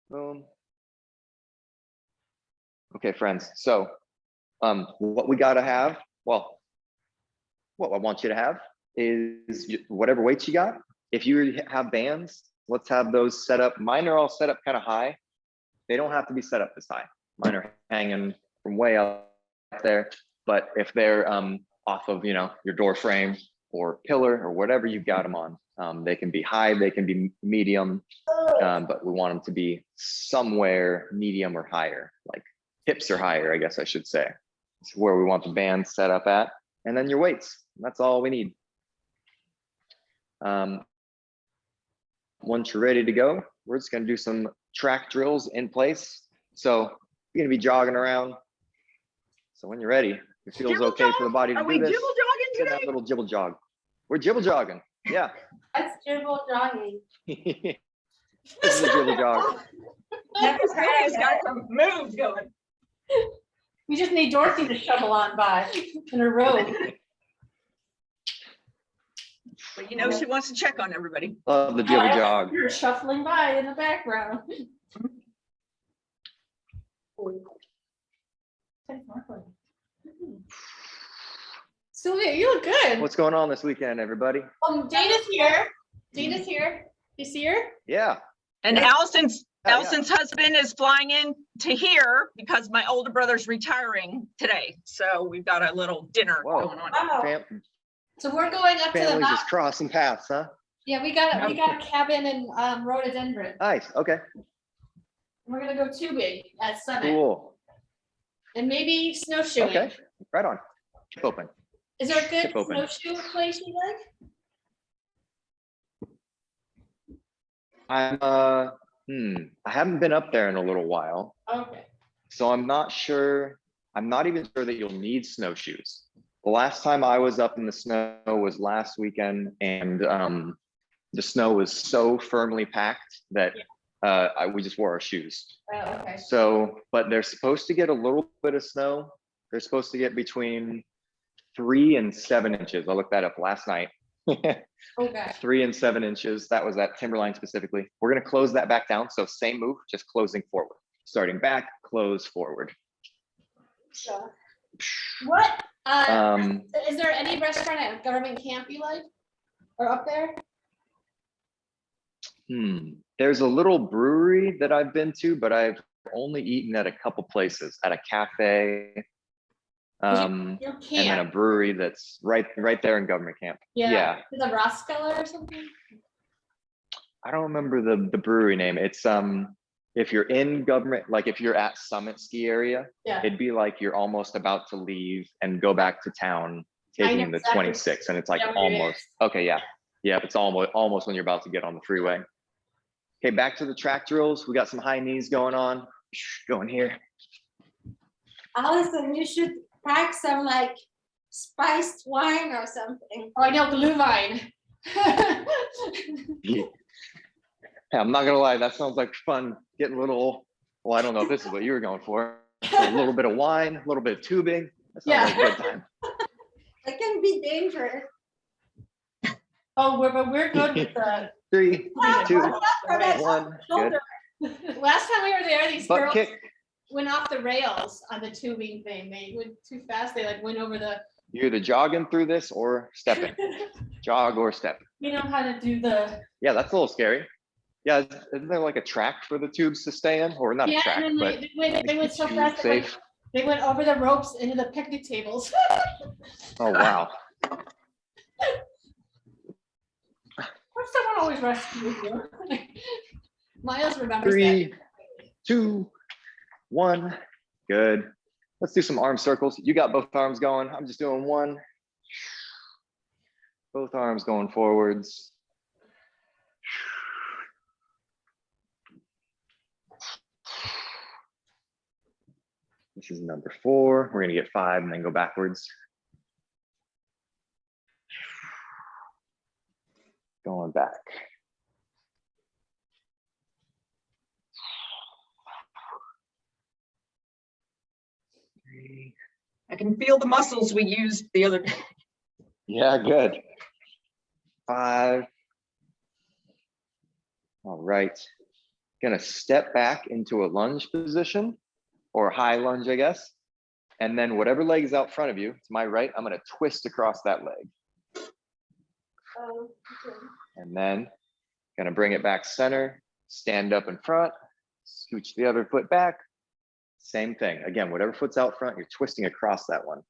Boom. Okay, friends. So what we gotta have, well, what I want you to have is whatever weights you got. If you have bands, let's have those set up. Mine are all set up kind of high. They don't have to be set up this high. Mine are hanging from way up there. But if they're off of, your door frame or pillar or whatever you've got them on, they can be high, they can be medium, but we want them to be somewhere medium or higher, like hips or higher, I guess I should say. It's where we want the band set up at. And then your weights, that's all we need. Once you're ready to go, we're just gonna do some track drills in place. So you're gonna be jogging around. So when you're ready, it feels okay for the body to do this. Jibble jogging today? That little jibble jog. We're jibble jogging. Yeah. That's jibble jogging. This is a jibble jog. He's got some moves going. We just need Dorothy to shovel on by in her robe. But she wants to check on everybody. Love the jibble jog. You're shuffling by in the background. Sylvia, you look good. What's going on this weekend, everybody? Dana's here. Dana's here. You see her? Yeah. And Yeah. Allison's husband is flying in to here because my older brother's retiring today. So we've got a little dinner going on. Wow. So we're going up to the Families mountain. just crossing paths, huh? Yeah, we got a cabin in rhododendron. Nice. Okay. We're gonna go tubing at Summit Cool. and maybe snowshoeing. Okay. Right on. Keep open. Is there a good Keep open. snowshoe place you like? I haven't been up there in a little while, Okay. so I'm not sure. I'm not even sure that you'll need snowshoes. The last time I was up in the snow was last weekend, and the snow was so firmly packed that we just wore our shoes. Oh, okay. So, but they're supposed to get a little bit of snow. They're supposed to get between 3 and 7 inches. I looked that up last night. Oh gosh. 3 and 7 inches. That was at Timberline specifically. We're going to close that back down. So same move, just closing forward. Starting back, close forward. Sure. What? Is there any restaurant at government camp you like? Or up there? There's a little brewery that I've been to, but I've only eaten at a couple places, at a cafe, You and then a can't. brewery that's right there in government camp. Yeah. Is it Roskella or something? I don't remember the brewery name. It's if you're in government, like if you're at Summit ski area, Yeah. it'd be like you're almost about to leave and go back to town I know taking the exactly. 26, and it's like Yeah, where it almost, okay, yeah. It's almost when you're about to get on the freeway. Okay, back to the track drills. We got some high knees going on. Going here. Allison, you should pack some like spiced wine or something. Oh, I know, Glühwein. Yeah, I'm not gonna lie, that sounds like fun. Getting a little, well, I don't know if this is what you were going for. A little bit of wine, a little bit of tubing. That sounds like a good time. It can be dangerous. Oh, we're good with the 3, 2, Watch out for that 1. Good. shoulder. Last time we were there, these Butt girls kick. went off the rails on the tubing thing. They went too fast. They like went over the. You're either jogging through this or stepping. Jog or step. You know how to do the. Yeah, that's a little scary. Yeah, isn't there like a track for the tubes to stay in? Or not a track, and but then they went so tube fast. safe. They went over the ropes into the picnic tables. Oh, wow. What's someone always rescues you? Miles remembers 3, 2, 1. Good. Let's do some arm circles. You got both arms going. I'm just doing one. Both arms going forwards. This is number 4. We're going to get 5 and then go backwards. Going back. I can feel the muscles we used the other day. Yeah, good. 5. All right. Gonna step back into a lunge position or high lunge, I guess. And then whatever leg is out front of you, to my right, I'm gonna twist across that leg. Okay. And then gonna bring it back center, stand up in front, scooch the other foot back. Same thing. Again, whatever foot's out front, you're twisting across that one.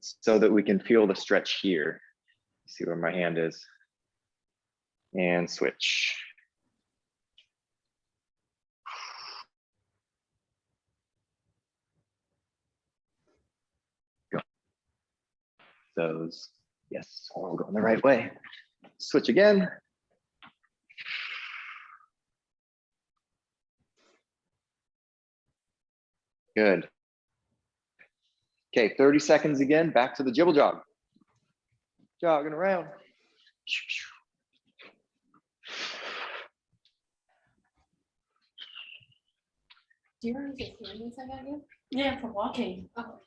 So that we can feel the stretch here. See where my hand is. And switch. Go. Those. Yes, we're going the right way. Switch again. Good. Okay, 30 seconds again, back to the jibble jog. Jogging around. Do you remember the candies I got you? Yeah, for walking. Oh,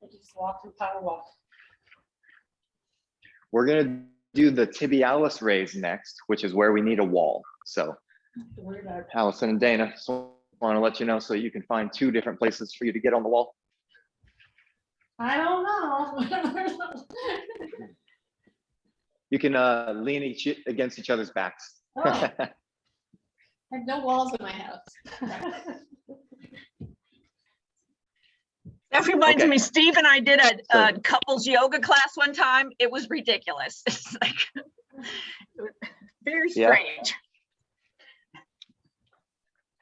I just walk and power walk. We're gonna do the tibialis raise next, which is where we need a wall. So Don't worry about it. Allison and Dana, so I want to let you know so you can find 2 different places for you to get on the wall. I don't know. You can lean against each other's backs. Oh, I have no walls in my house. That reminds Okay. me, Steve and I did a So- couples yoga class one time. It was ridiculous. It's like very Yeah. strange.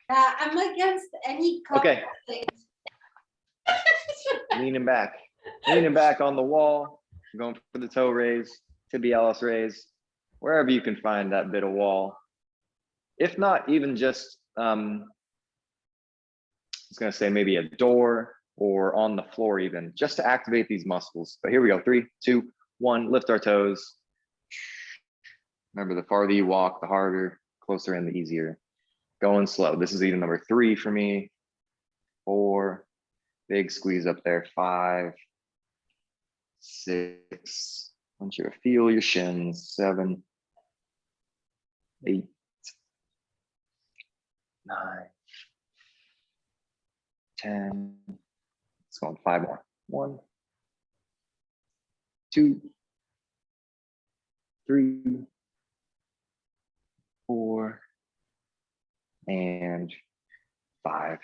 I'm against any couple Okay. things. Leaning back on the wall, going for the toe raise, tibialis raise, wherever you can find that bit of wall. If not, even just, I was gonna say maybe a door or on the floor even, just to activate these muscles. But here we go, 3, 2, 1, lift our toes. Remember, the farther you walk, the harder, closer in, the easier. Going slow. This is even number 3 for me. 4, big squeeze up there. 5, 6, I want you to feel your shins. 7, 8, 9, 10. Let's go on 5 more. 1, 2, 3, 4, and 5.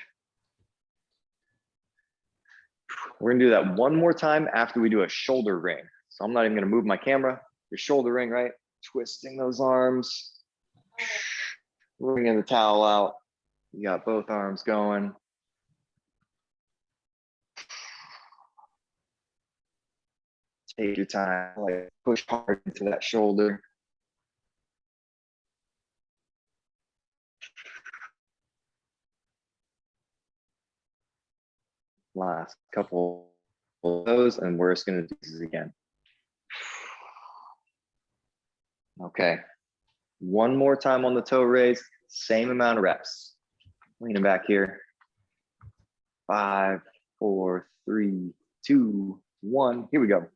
We're gonna do that one more time after we do a shoulder ring. So I'm not even gonna move my camera. Your shoulder ring, right? Twisting those arms. Wringing the towel out. You got both arms going. Take your time, like push hard into that shoulder. Last couple of those, and we're just gonna do this again. Okay. One more time on the toe raise, same amount of reps. Leaning back here. 5, 4, 3, 2, 1. Here we go.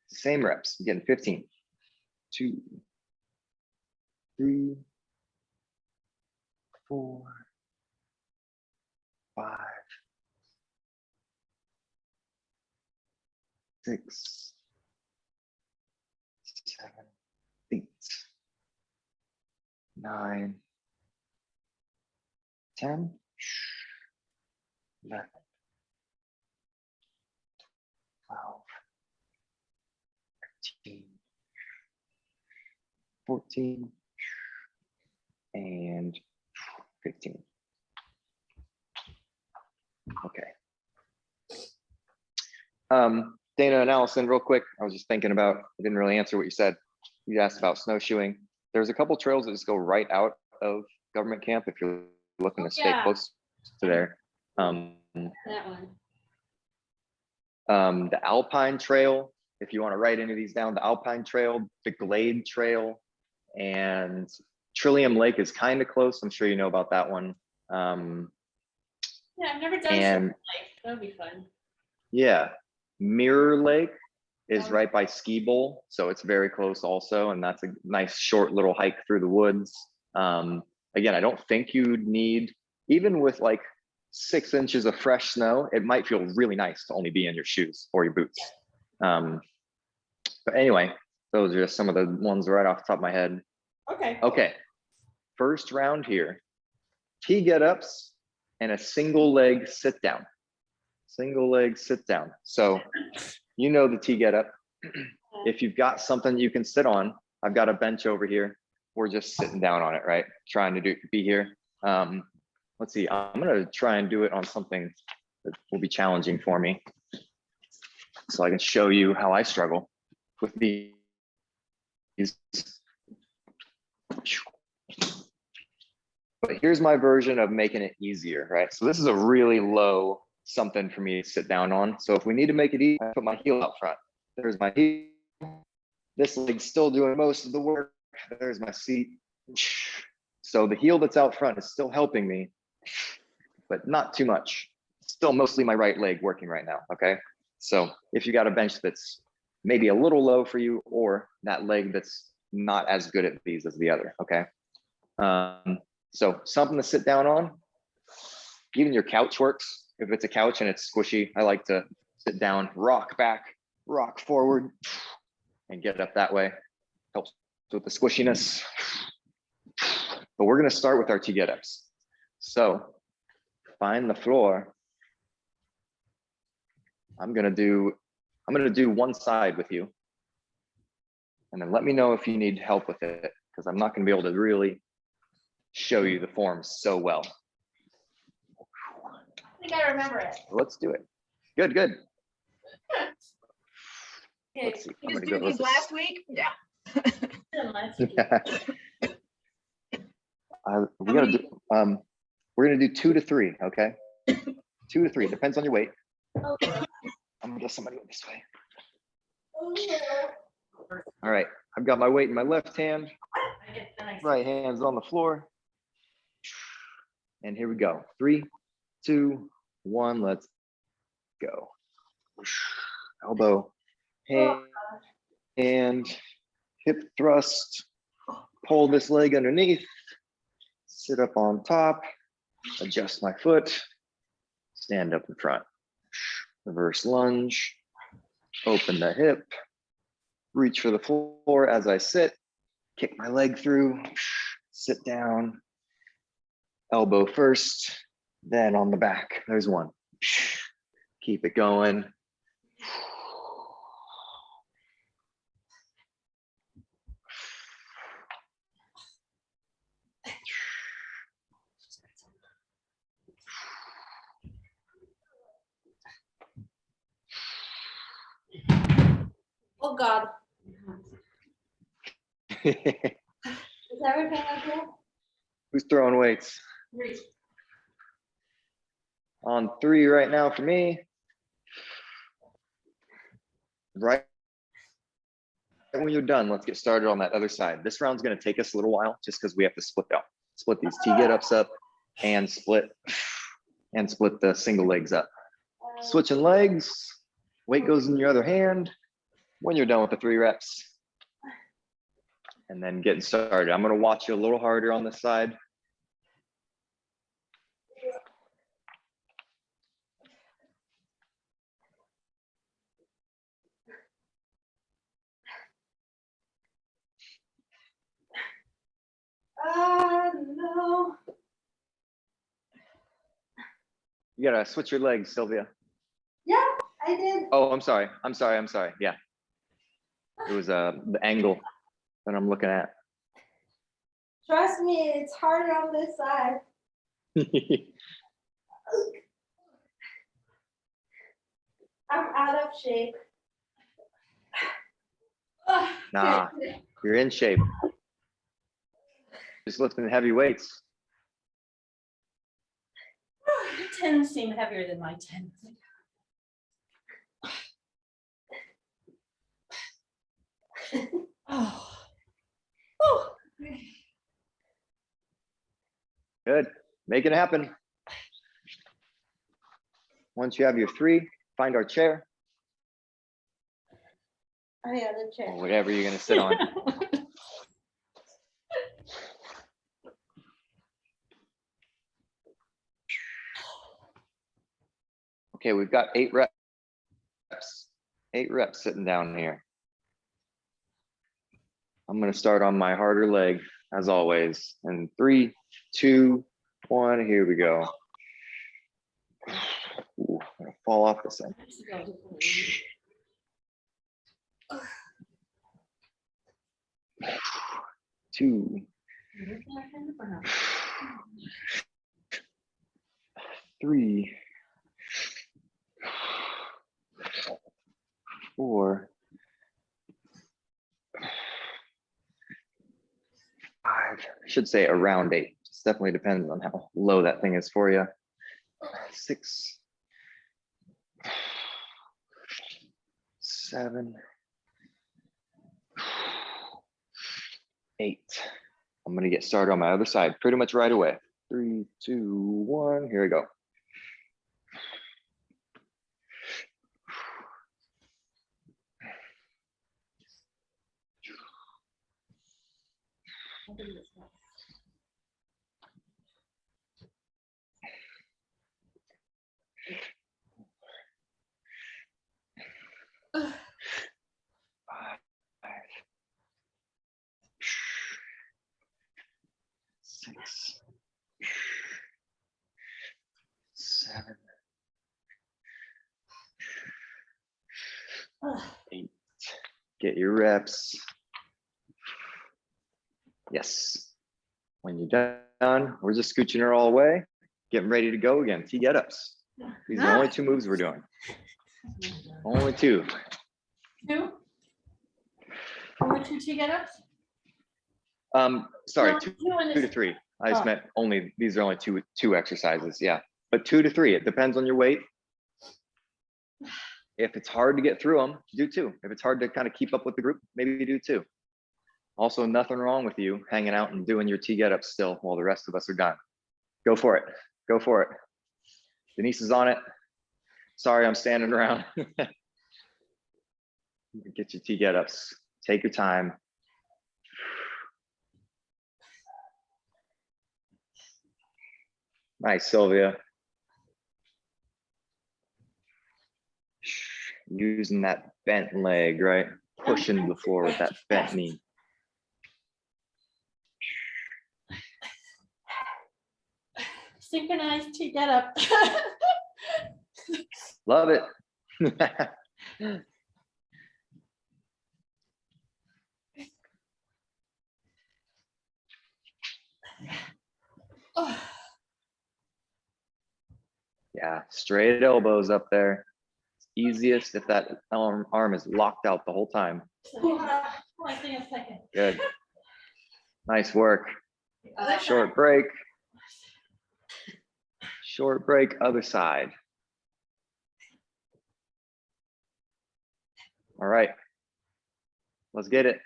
Same reps. You're getting 15. 2, 3, 4, 5, 6, 7, 8, 9, 10, 11, 12, 13, 14, and 15. Okay. Dana and Allison, real quick, I was just thinking about, I didn't really answer what you said. You asked about snowshoeing. There's a couple trails that just go right out of government camp if you're looking to stay Yeah. close to there. That one. The Alpine Trail, if you want to write any of these down, the Alpine Trail, the Glade Trail, and Trillium Lake is kind of close. I'm sure you know about that one. Yeah, I've never done And something like that. Would be fun. yeah, Mirror Lake is Oh. right by Ski Bowl, so it's very close also, and that's a nice short little hike through the woods. Again, I don't think you need, even with like 6 inches of fresh snow, it might feel really nice to only be in your shoes or your boots. But anyway, those are just some of the ones right off the top of my head. Okay. Okay, first round here, T get-ups and a single leg sit down. Single leg sit down. So you know the T get-up. If you've got something you can sit on, I've got a bench over here. We're just sitting down on it, right? Trying to be here. Let's see, I'm gonna try and do it on something that will be challenging for me, so I can show you how I struggle with these. But here's my version of making it easier, right? So this is a really low something for me to sit down on. So if we need to make it easy, I put my heel out front. There's my heel. This leg's still doing most of the work. There's my seat. So the heel that's out front is still helping me, but not too much. Still mostly my right leg working right now, okay? So if you got a bench that's maybe a little low for you, or that leg that's not as good at these as the other, okay? So something to sit down on. Even your couch works. If it's a couch and it's squishy, I like to sit down, rock back, rock forward, and get up that way. Helps with the squishiness. But we're gonna start with our T get-ups. So find the floor. I'm gonna do one side with you. And then let me know if you need help with it, because I'm not gonna be able to really show you the form so well. I think I remember it. Let's do it. Good, good. Okay. Let's see. You I'm just gonna did go these with last week? Yeah. we gotta do, we're gonna do 2 to 3, okay? 2 to 3, depends on your weight. Okay. I'm gonna get somebody this way. All right, I've got my weight in my left hand, right hand's on the floor. And here we go. 3, 2, 1, let's go. Elbow, hand, hip thrust, pull this leg underneath, sit up on top, adjust my foot, stand up in front. Reverse lunge, open the hip, reach for the floor as I sit, kick my leg through, sit down, elbow first, then on the back. There's one. Keep it going. Oh, God. Is everything okay? Who's throwing weights? On 3 right now for me. Right when you're done, let's get started on that other side. This round's gonna take us a little while just because we have to split these T get-ups up and split the single legs up. Switching legs, weight goes in your other hand when you're done with the 3 reps. And then getting started. I'm gonna watch you a little harder on this side. No. You gotta switch your legs, Sylvia. Yeah, I did. Oh, I'm sorry. Yeah. It was the angle that I'm looking at. Trust me, it's harder on this side. I'm out of shape. Nah, you're in shape. Just lifting heavy weights. Your tens seem heavier than my tens. Oh. Oh. Good. Make it happen. Once you have your 3, find our chair I got a chair. or whatever you're gonna sit on. Okay, we've got 8 reps. 8 reps sitting down here. I'm gonna start on my harder leg as always. And 3, 2, 1, here we go. Ooh, I'm gonna fall off this end. 2, 3, 4, 5. I should say around 8. It definitely depends on how low that thing is for you. 6, 7, 8. I'm gonna get started on my other side pretty much right away. 3, 2, 1, here we go. Five, 6, 7, 8. Get your reps. Yes. When you're done, we're just scooching her all away, getting ready to go again. T get-ups. These are the only 2 moves we're doing. Only 2. 2? Only 2 T get-ups? Sorry, No, 2 in to this- 3. I just Oh. meant only, these are only two exercises, yeah. But 2 to 3, it depends on your weight. If it's hard to get through them, do 2. If it's hard to kind of keep up with the group, maybe do 2. Also, nothing wrong with you hanging out and doing your T get-ups still while the rest of us are done. Go for it. Go for it. Denise is on it. Sorry, I'm standing around. Get your T get-ups. Take your time. Nice, Sylvia. Using that bent leg, right? Pushing the floor with that bent knee. Synchronized T get-up. Love it. Yeah, straight elbows up there. Easiest if that arm is locked out the whole time. I think a second. Good. Nice work. Short break. Short break, other side. All right. Let's get it.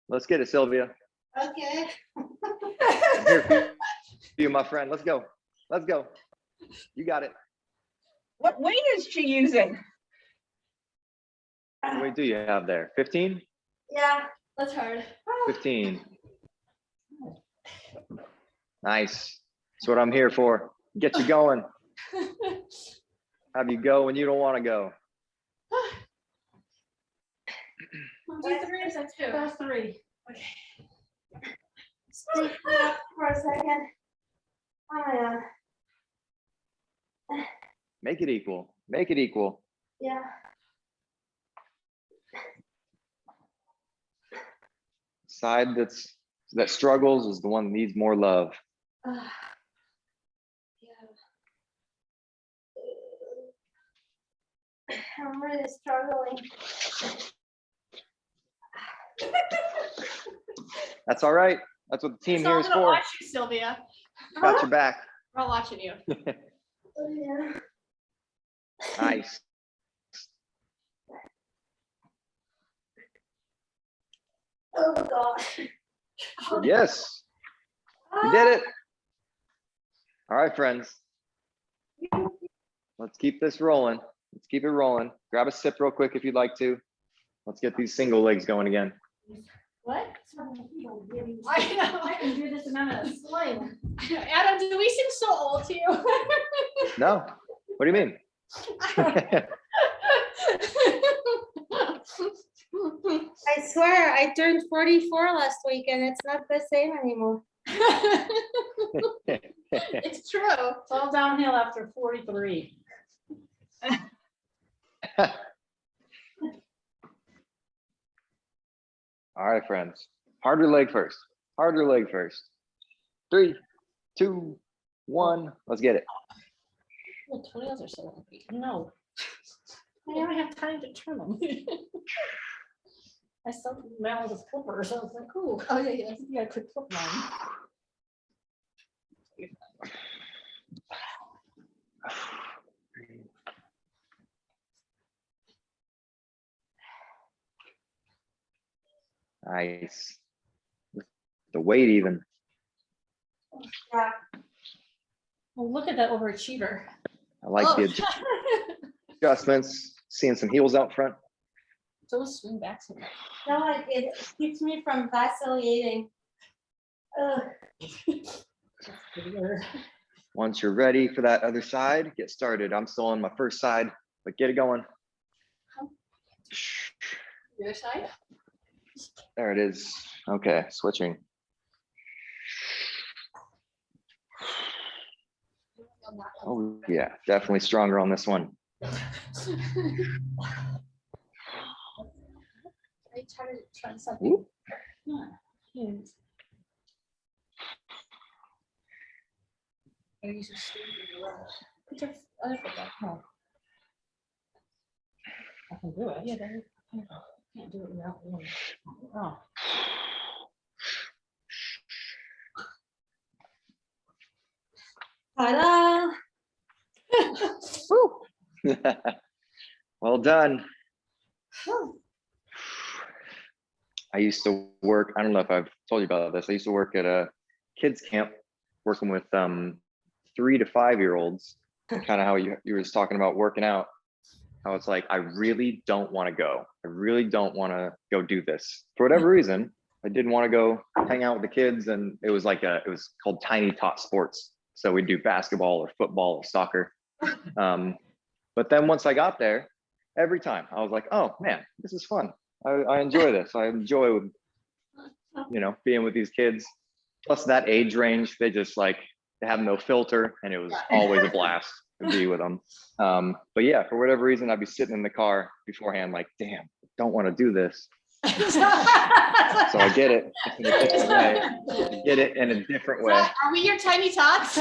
Let's get it, Sylvia. Okay. I'm here for you, my friend. Let's go. Let's go. You got it. What weight is she using? What weight do you have there? 15? Yeah, that's hard. 15. Nice. That's what I'm here for. Get you going. Have you go when you don't want to go. 1, 2, 3, is that 2? That's 3. Okay. Stay up for a second. Oh, yeah. Make it equal. Make it equal. Yeah. Side that struggles is the one that needs more love. Yeah. I'm really struggling. That's all right. That's what the team We're here all is gonna for. watch you, Sylvia. Got your back. We're all watching you. Oh, yeah. Nice. Oh, gosh. Yes, you did it. All right, friends. Let's keep this rolling. Let's keep it rolling. Grab a sip real quick if you'd like to. Let's get these single legs going again. What? I I know. I can do this amount of sling. Adam, do we seem so old to you? No, what do you mean? I swear, I turned 44 last week and it's not the same anymore. It's true. It's all downhill after 43. All right, friends. Harder leg first. Harder leg first. 3, 2, 1. Let's get it. Well, toenails are so lumpy. No. I don't have time to trim them. I still mail with clippers, so I was like, ooh, Oh, yeah, yeah. yeah, I could clip mine. Nice. The weight even. Yeah. Well, look at that overachiever. I like Oh. the adjustments. Seeing some heels out front. Those swing backs. No, it keeps me from vacillating. Ugh. Once you're ready for that other side, get started. I'm still on my first side, but get it going. Your side? There it is. Okay, switching. Oh yeah, definitely stronger on this one. I try something. Whoop. Are you just standing around? Put your other foot down. Oh. I can do it. Yeah, can't do it without one. Oh. Ta-da! Well done. I used to work, I don't know if I've told you about this. I used to work at a kids camp working with 3 to 5-year-olds. Kind of how you were just talking about working out. How it's like, I really don't want to go. I really don't want to go do this. For whatever reason, I didn't want to go hang out with the kids. And it was like it was called Tiny Tot Sports. So we'd do basketball or football or soccer. But then once I got there, every time I was like, oh man, this is fun. I enjoy this. I enjoy, being with these kids. Plus that age range, they just like, they have no filter, and it was always a blast to be with them. But yeah, for whatever reason, I'd be sitting in the car beforehand, like, damn, don't want to do this. So I get it in a different way. I get it in a different way. Are we your tiny tots?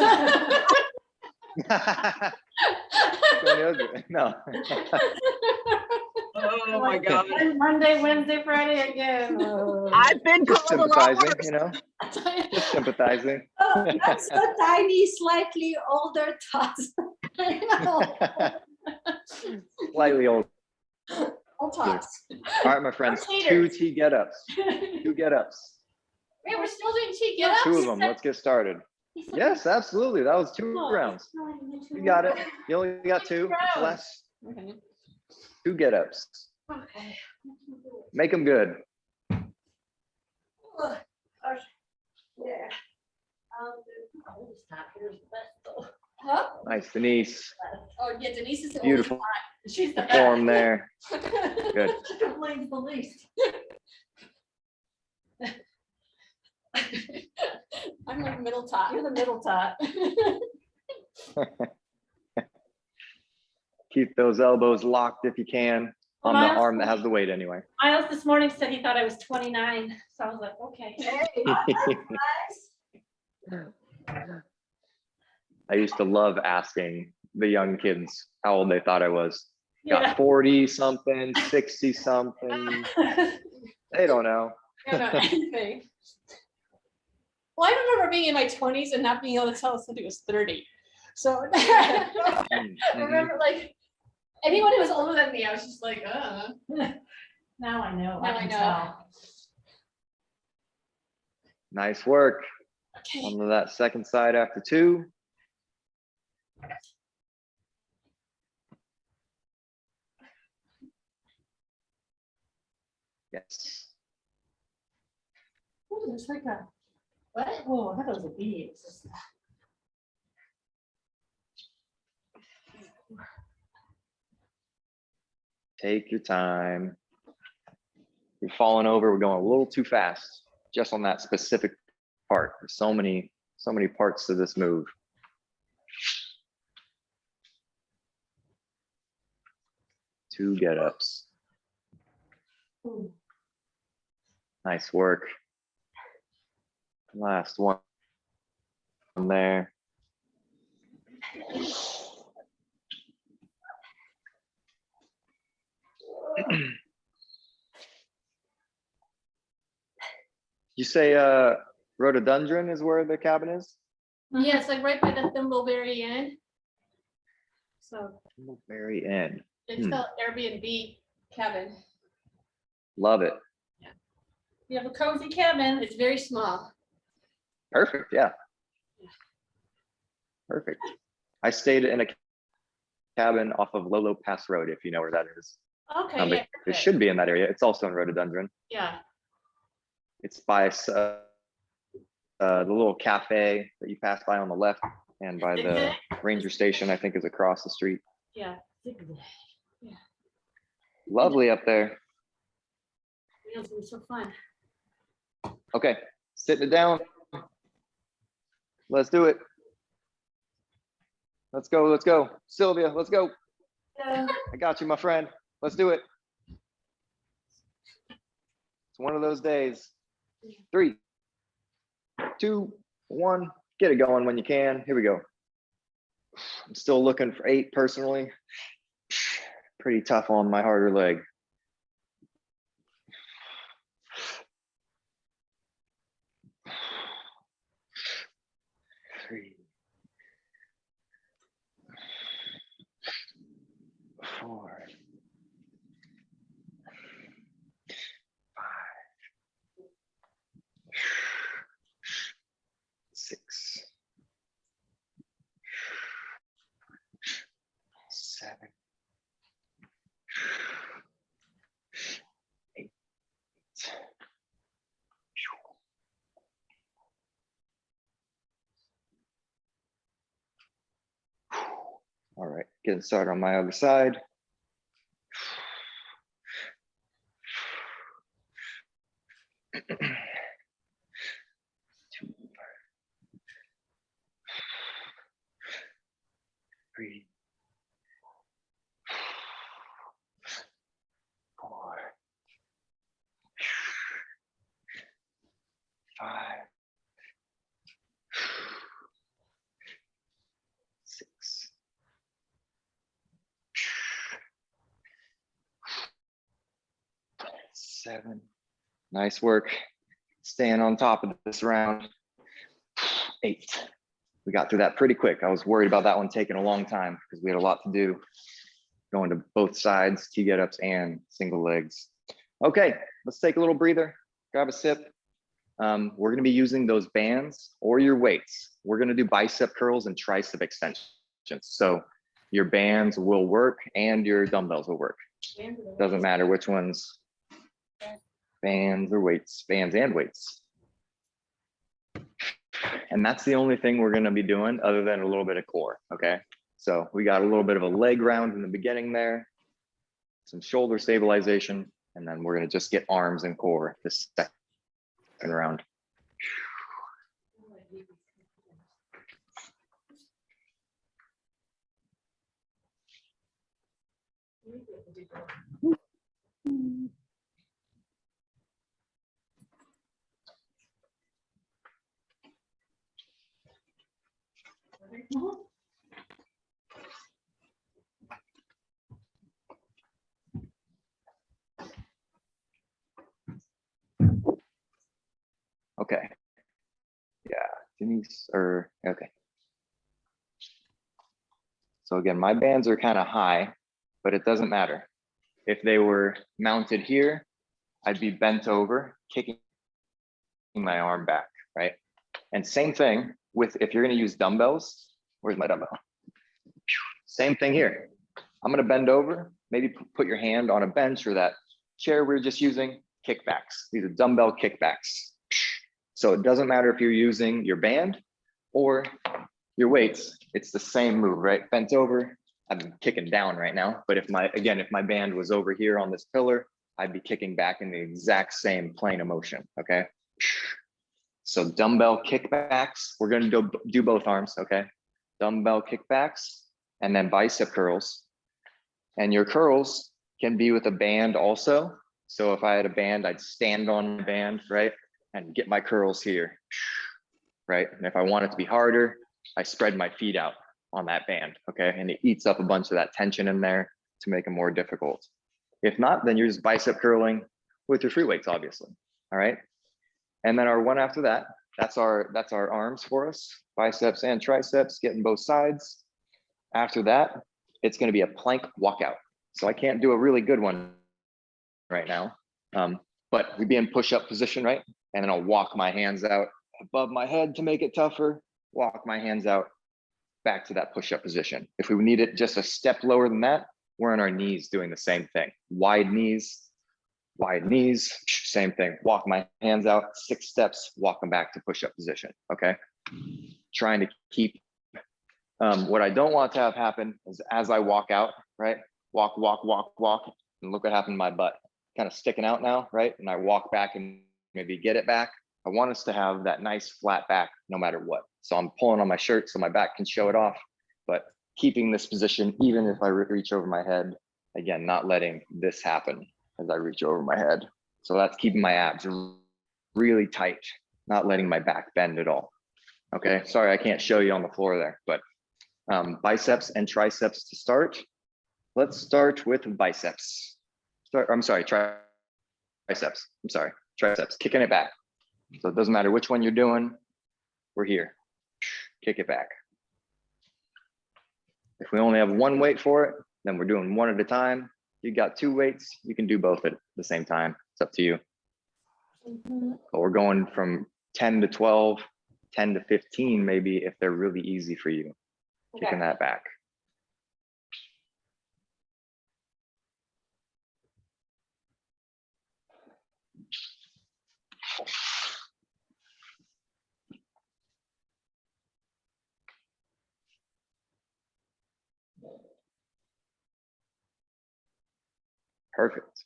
No. Oh my God. Monday, Wednesday, Friday again. I've been Just called a lot sympathizing, worse. just sympathizing. Oh, that's the tiny, slightly older tots. Slightly old. All tots. All right, my friends, 2 T get-ups. 2 get-ups. Wait, we're still doing cheek get-ups? 2 of them. Let's get started. Yes, absolutely. That was 2 rounds. You got it. You only got 2. It's less. Okay. 2 get-ups. Okay. Make them good. Yeah. Huh? Nice, Denise. Oh, yeah, Denise is the Beautiful. only one. She's the Form best. there. Good. She complains the least. I'm like middle top. You're the middle tot. Keep those elbows locked if you can on the arm that has the weight anyway. Miles this morning said he thought I was 29, so I was like, okay. I used to love asking the young kids how old they thought I was. Yeah. Got 40 something, 60 something. They don't know. I don't know anything. Well, I remember being in my 20s and not being able to tell if somebody was 30. So I remember like anyone who was older than me, I was just like, Now I know. Now I can know. tell. Nice work. okay. On to that second side after 2. Yes. Oh, there's like a, what? Oh, I thought it was a bee. It's just- Take your time. You're falling over. We're going a little too fast just on that specific part. There's so many parts to this move. Two get-ups. Ooh. Nice work. Last one there. You say rhododendron is where the cabin is? Yeah, it's like right by the Thimbleberry end. So Very end. it's called Airbnb cabin. Love it. You have a cozy cabin. It's very small. Perfect. Yeah. Perfect. I stayed in a cabin off of Lolo Pass Road, if you know where that is. Okay, But yeah, it perfect. should be in that area. It's also in rhododendron. Yeah. It's by the little cafe that you pass by on the left, and by the ranger station, I think, is across the street. Yeah. Lovely up there. It was so fun. Okay, sitting it down. Let's do it. Let's go, let's go. Sylvia, let's go. Yeah. I got you, my friend. Let's do it. It's one of those days. 3, 2, 1. Get it going when you can. Here we go. I'm still looking for 8 personally. Pretty tough on my harder leg. Three, 4, 5, 6, 7, 8. All right, getting started on my other side. Two, 3, 4, 5, 6, 7. Nice work. Staying on top of this round. 8. We got through that pretty quick. I was worried about that one taking a long time because we had a lot to do. Going to both sides, T get-ups and single legs. Okay, let's take a little breather. Grab a sip. We're going to be using those bands or your weights. We're going to do bicep curls and tricep extensions. So your bands will work and your dumbbells will work. Doesn't matter which ones. Bands or weights, bands and weights. And that's the only thing we're going to be doing other than a little bit of core. Okay. So we got a little bit of a leg round in the beginning there, some shoulder stabilization, and then we're going to just get arms and core this second round. Okay. Yeah, Denise, or okay. So again, my bands are kind of high, but it doesn't matter. If they were mounted here, I'd be bent over, kicking my arm back, right? And same thing with, if you're going to use dumbbells, where's my dumbbell? Same thing here. I'm going to bend over, maybe put your hand on a bench or that chair we were just using, kickbacks. These are dumbbell kickbacks. So it doesn't matter if you're using your band or your weights, it's the same move, right? Bent over, I'm kicking down right now, but if my band was over here on this pillar, I'd be kicking back in the exact same plane of motion, okay? So dumbbell kickbacks, we're gonna do both arms, okay? Dumbbell kickbacks and then bicep curls. And your curls can be with a band also. So if I had a band, I'd stand on the band, right? And get my curls here, right? And if I want it to be harder, I spread my feet out on that band, okay? And it eats up a bunch of that tension in there to make it more difficult. If not, then you're just bicep curling with your free weights, obviously, all right? And then our one after that, that's our arms for us, biceps and triceps, getting both sides. After that, it's gonna be a plank walkout. So I can't do a really good one right now, but we'd be in push-up position, right? And then I'll walk my hands out above my head to make it tougher, walk my hands out back to that push-up position. If we need it just a step lower than that, we're on our knees doing the same thing. Wide knees, same thing. Walk my hands out 6 steps, walk them back to push-up position, okay? Trying to keep, what I don't want to have happen is as I walk out, right? Walk, and look what happened to my butt. Kind of sticking out now, right? And I walk back and maybe get it back. I want us to have that nice flat back no matter what. So I'm pulling on my shirt so my back can show it off, but keeping this position, even if I reach over my head, again, not letting this happen as I reach over my head. So that's keeping my abs really tight, not letting my back bend at all. Okay, sorry, I can't show you on the floor there, but biceps and triceps to start. Let's start with biceps. Triceps. I'm sorry, triceps, kicking it back. So it doesn't matter which one you're doing, we're here. Kick it back. If we only have one weight for it, then we're doing one at a time. You got 2 weights, you can do both at the same time. It's up to you. But we're going from 10 to 12, 10 to 15, maybe if they're really easy for you. Kicking that back. Perfect.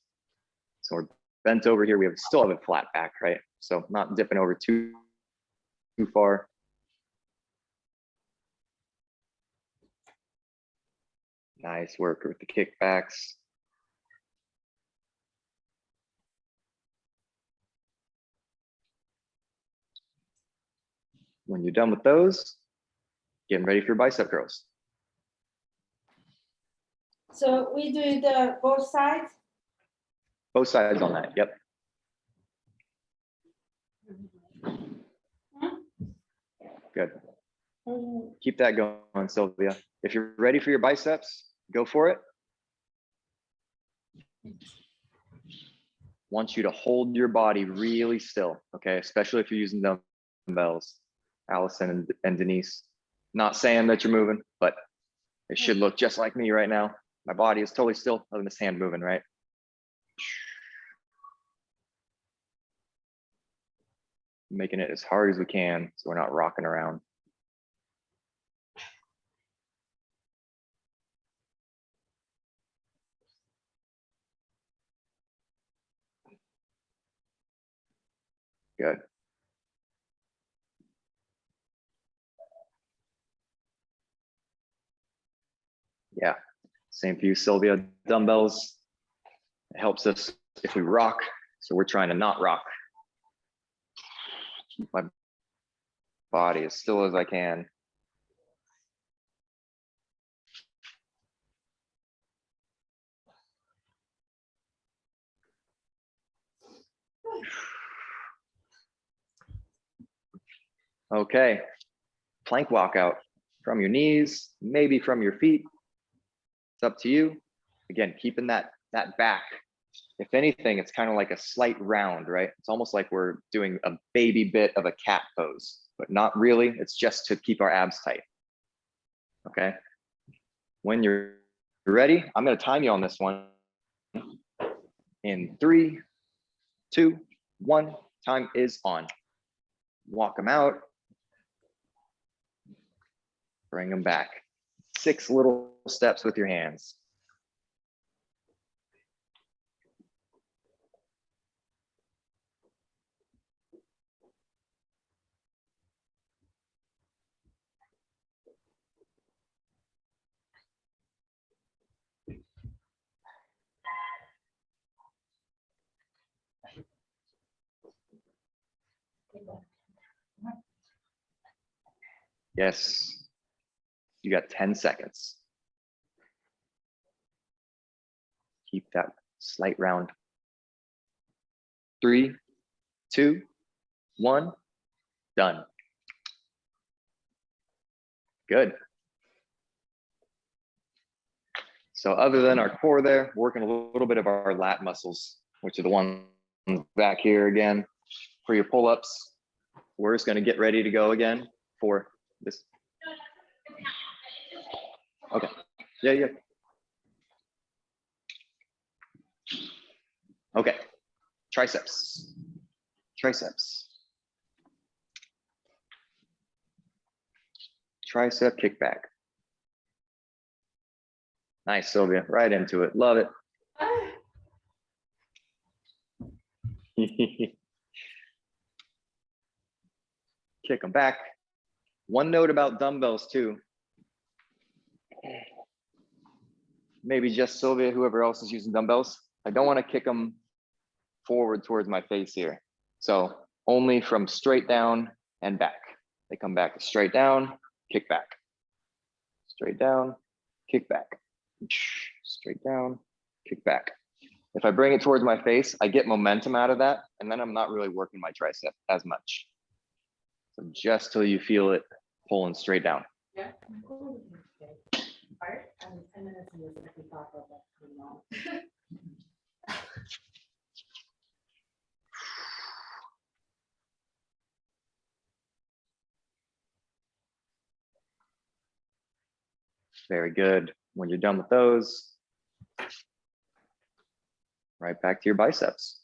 So we're bent over here. We still have a flat back, right? So not dipping over too far. Nice work with the kickbacks. When you're done with those, getting ready for your bicep curls. So we do the both sides? Both sides on that, yep. Good. Keep that going, Sylvia. If you're ready for your biceps, go for it. Want you to hold your body really still, okay? Especially if you're using dumbbells, Allison and Denise. Not saying that you're moving, but it should look just like me right now. My body is totally still, other than this hand moving, right? Making it as hard as we can so we're not rocking around. Good. Yeah, same for you, Sylvia. Dumbbells, it helps us if we rock. So we're trying to not rock. Keep my body as still as I can. Okay, plank walkout from your knees, maybe from your feet. It's up to you. Again, keeping that back. If anything, it's kind of like a slight round, right? It's almost like we're doing a baby bit of a cat pose, but not really. It's just to keep our abs tight. Okay. When you're ready, I'm going to time you on this one. In 3, 2, 1. Time is on. Walk them out. Bring them back. 6 little steps with your hands. Yes. You got 10 seconds. Keep that slight round. 3, 2, 1. Done. Good. So other than our core there, working a little bit of our lat muscles, which are the ones back here again. For your pull-ups, we're just going to get ready to go again for this. Okay. Yeah. Okay. Triceps. Tricep kickback. Nice, Sylvia. Right into it. Love it. Kick them back. One note about dumbbells too. Maybe just Sylvia, whoever else is using dumbbells. I don't want to kick them forward towards my face here. So only from straight down and back. They come back straight down, kick back. Straight down, kick back. Straight down, kick back. If I bring it towards my face, I get momentum out of that, and then I'm not really working my tricep as much. So just till you feel it pulling straight down. Yeah. 10 minutes in this, if we talk about that. Very good. When you're done with those, right back to your biceps.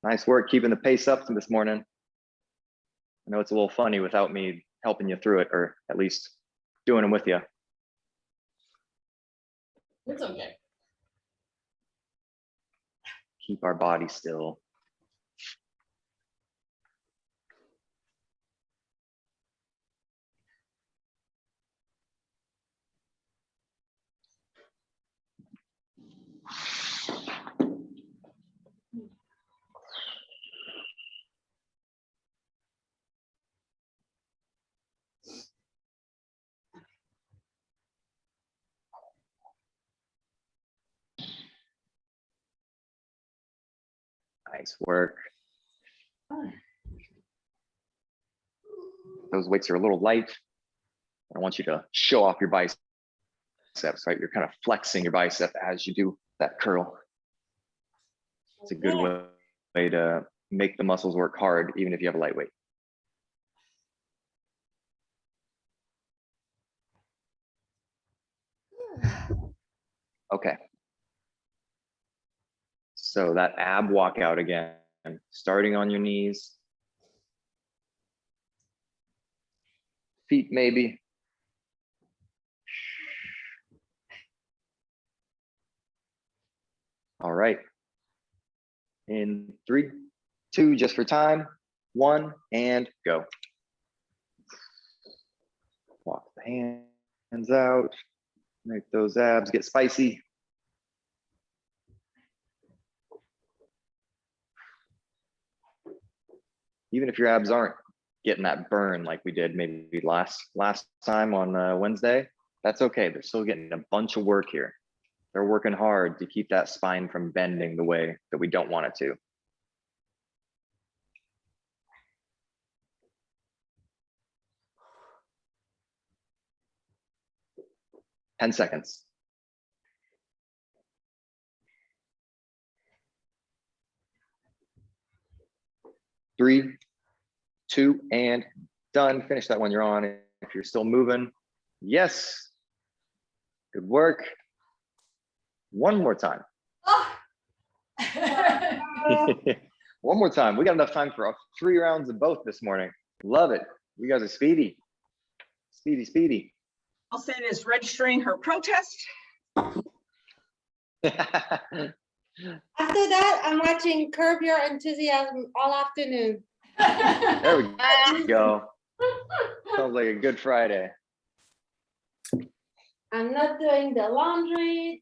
Nice work keeping the pace up this morning. I know it's a little funny without me helping you through it, or at least doing them with you. It's okay. Keep our body still. Nice work. Those weights are a little light. I don't want you to show off your biceps, right? You're kind of flexing your bicep as you do that curl. It's a good way to make the muscles work hard, even if you have a light weight. Okay. So that ab walkout again, starting on your knees. Feet maybe. All right. In 3, 2, just for time. 1, and go. Walk the hands out. Make those abs get spicy. Even if your abs aren't getting that burn like we did maybe last time on Wednesday, that's okay. They're still getting a bunch of work here. They're working hard to keep that spine from bending the way that we don't want it to. Ten seconds. 3, 2, and done. Finish that when you're on. If you're still moving, yes. Good work. One more time. Oh. One more time. We got enough time for 3 rounds of both this morning. Love it. You guys are speedy. Speedy, speedy. Allison is registering her protest. After that, I'm watching Curb Your Enthusiasm all afternoon. There we go. Sounds like a good Friday. I'm not doing the laundry.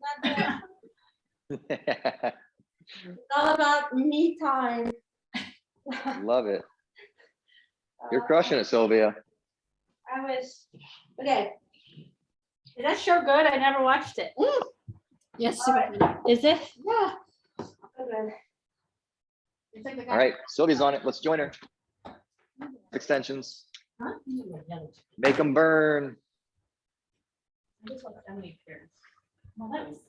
It's all about me time. Love it. You're crushing it, Sylvia. I was, okay. Is that show good? I never watched it. Yes, is it? Yeah. Okay. It's like the guy- All right, Sylvia's on it. Let's join her. Extensions. Make them burn. Well, that was.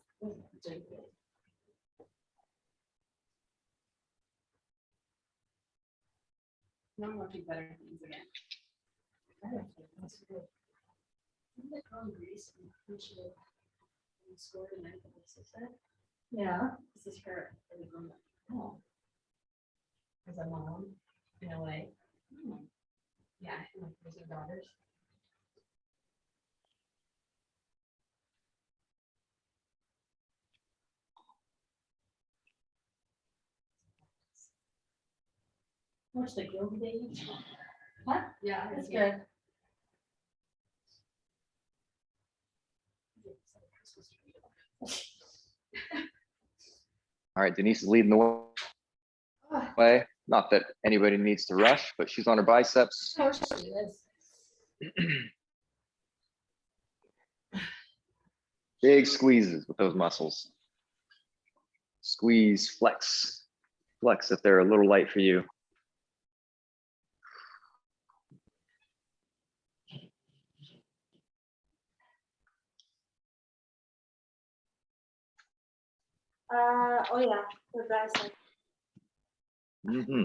No more do better things again. Yeah. This is her. Oh. As a mom, in a way. Yeah, those are daughters. What's the guild day? Huh? Yeah. That's good. All right, Denise is leading the way. Not that anybody needs to rush, but she's on her biceps. Of course she is. Big squeezes with those muscles. Squeeze, flex. Flex if they're a little light for you. Oh yeah, the bicep. Mm-hmm.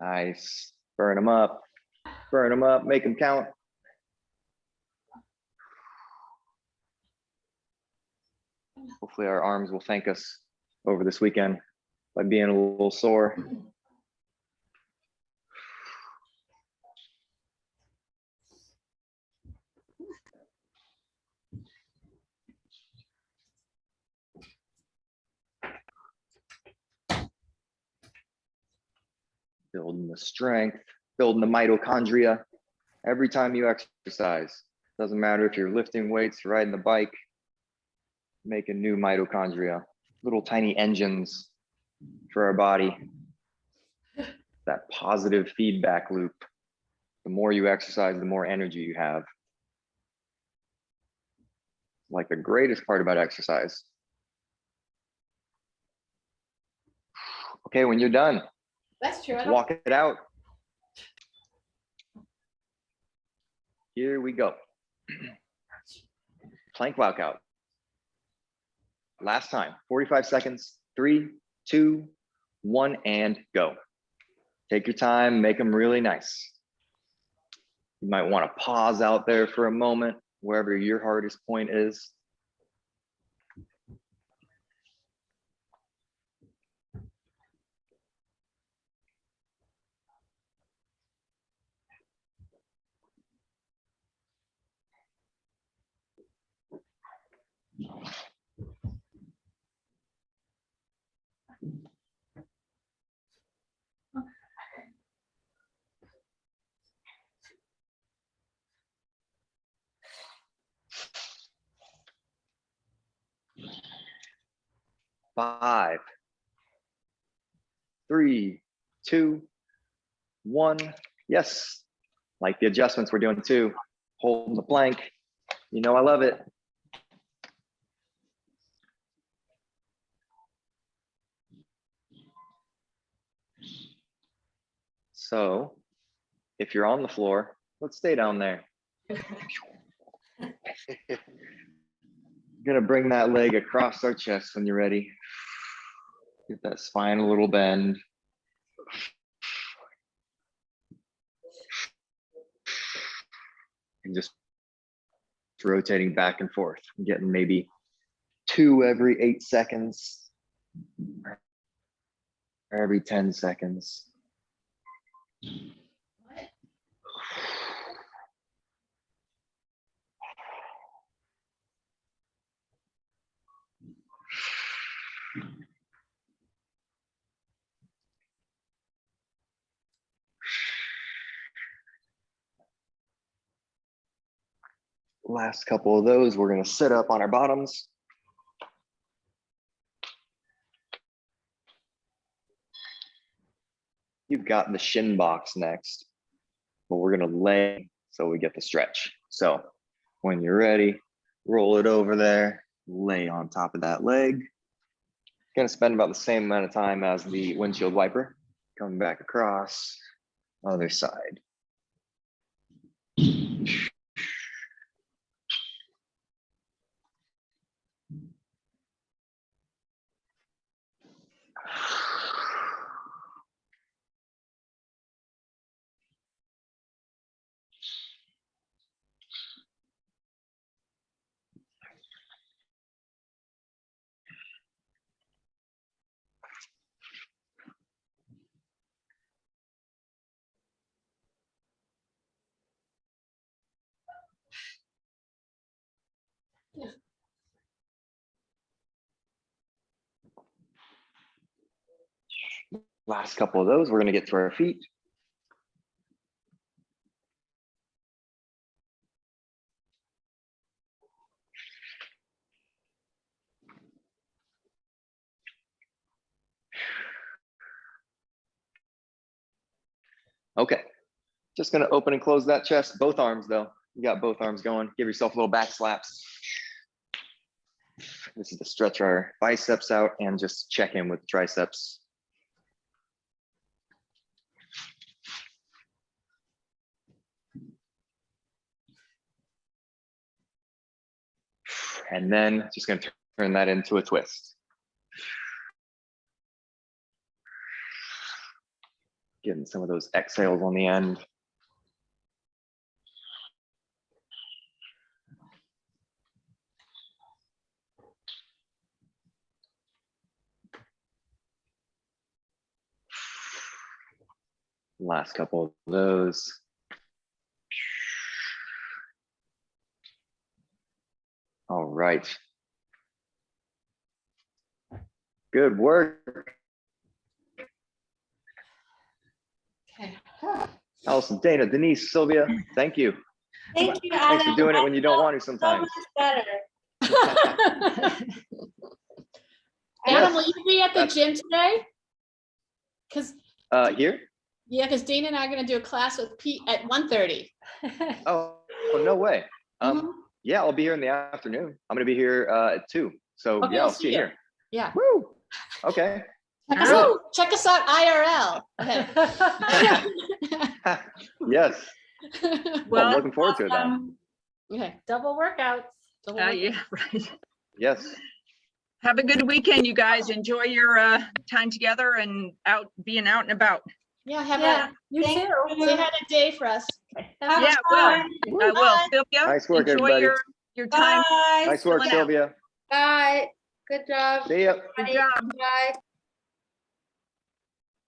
Nice. Burn them up. Burn them up. Make them count. Hopefully our arms will thank us over this weekend by being a little sore. Building the strength, building the mitochondria every time you exercise. Doesn't matter if you're lifting weights, riding the bike, making new mitochondria, little tiny engines for our body. That positive feedback loop. The more you exercise, the more energy you have. Like the greatest part about exercise. Okay, when you're done, That's true. I let's don't- walk it out. Here we go. Plank walkout. Last time, 45 seconds, 3, 2, 1, and go. Take your time, make them really nice. You might want to pause out there for a moment, wherever your hardest point is. Five, 3, 2, 1. Yes, like the adjustments we're doing too. Holding the plank. You know I love it. So if you're on the floor, let's stay down there. Gonna bring that leg across our chest when you're ready. Get that spine a little bend. And just rotating back and forth, getting maybe 2 every 8 seconds, or every 10 seconds. Last couple of those, we're gonna sit up on our bottoms. You've got the shin box next, but we're gonna lay so we get the stretch. So when you're ready, roll it over there, lay on top of that leg. Gonna spend about the same amount of time as the windshield wiper. Coming back across, other side. Last couple of those, we're gonna get to our feet. Okay, just gonna open and close that chest, both arms though. You got both arms going. Give yourself a little back slaps. This is to stretch our biceps out and just check in with the triceps. And then just gonna turn that into a twist. Getting some of those exhales on the end. Last couple of those. All right. Good work. Okay. Allison, Dana, Denise, Sylvia, thank you. Thank you, Thanks for Adam. doing it when you don't want to So sometimes. much better. Adam, Yes, will you be at the that's- gym today? Because Here? yeah, because Dana and I are gonna do a class with Pete at 1:30. Oh, no way. Mhm. Yeah, I'll be here in the afternoon. I'm gonna be here at 2. So Okay, yeah, I'll I'll see you here. Yeah. Woo. Okay. Check us out IRL. Okay. Yes. Well, I'm Well, looking forward to it then. Okay. Double workouts. Double work. yeah, right. Yes. Have a good weekend, you guys. Enjoy your time together and being out and about. Yeah, have Yeah. You Thank too. you. say hi to Dave for us. Have Yeah, well, fun. I will. Bye. Sylvia, Nice work, enjoy everybody. your time. Bye. Nice work, Filling out. Sylvia. Bye. Good job. See ya. Good job. Bye.